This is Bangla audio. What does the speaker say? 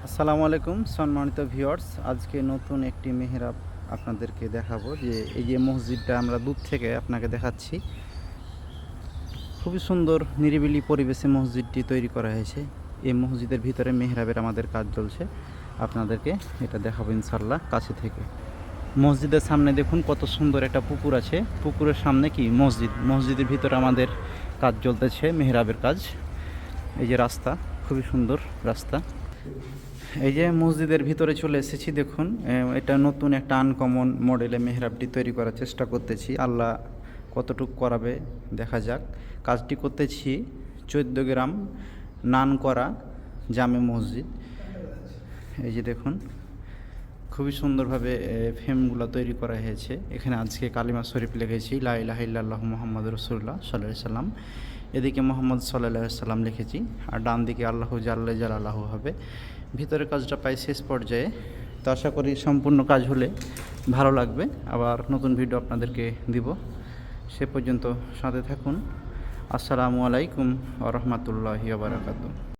আসসালামু আলাইকুম সম্মানিত ভিউয়ার্স, আজকে নতুন একটি মেহরাব আপনাদেরকে দেখাবো। যে এই যে মসজিদটা আমরা দূর থেকে আপনাকে দেখাচ্ছি, খুবই সুন্দর নিরিবিলি পরিবেশে মসজিদটি তৈরি করা হয়েছে। এই মসজিদের ভিতরে মেহরাবের আমাদের কাজ চলছে, আপনাদেরকে এটা দেখাবো ইনশাল্লাহ কাছে থেকে। মসজিদের সামনে দেখুন কত সুন্দর একটা পুকুর আছে, পুকুরের সামনে কি মসজিদের ভিতরে আমাদের কাজ চলতেছে, মেহরাবের কাজ। এই যে রাস্তা, খুবই সুন্দর রাস্তা। এই যে মসজিদের ভিতরে চলে এসেছি, দেখুন এটা নতুন একটা আনকমন মডেলে মেহরাবটি তৈরি করার চেষ্টা করতেছি। আল্লাহ কতটুকু করাবে দেখা যাক। কাজটি করতেছি 14 গ্রাম নান করা জামে মসজিদ। এই যে দেখুন খুবই সুন্দরভাবে ফ্রেমগুলো তৈরি করা হয়েছে। এখানে আজকে কালিমা শরীফ লিখেছি, লা ইলাহা ইল্লাল্লাহু মুহাম্মাদুর রাসূলুল্লাহ সাল্লাল্লাহু আলাইহি সাল্লাম। এদিকে মোহাম্মদ সাল্লাল্লাহু আলাইহি সাল্লাম লিখেছি, আর ডান দিকে আল্লাহু জাল্লা জালালাহু হবে। ভিতরে কাজটা প্রায় শেষ পর্যায়ে, তো আশা করি সম্পূর্ণ কাজ হলে ভালো লাগবে। আবার নতুন ভিডিও আপনাদেরকে দিব, সে পর্যন্ত সাথে থাকুন। আসসালামু আলাইকুম ওয়া রাহমাতুল্লাহি ওয়া বারাকাতুহু।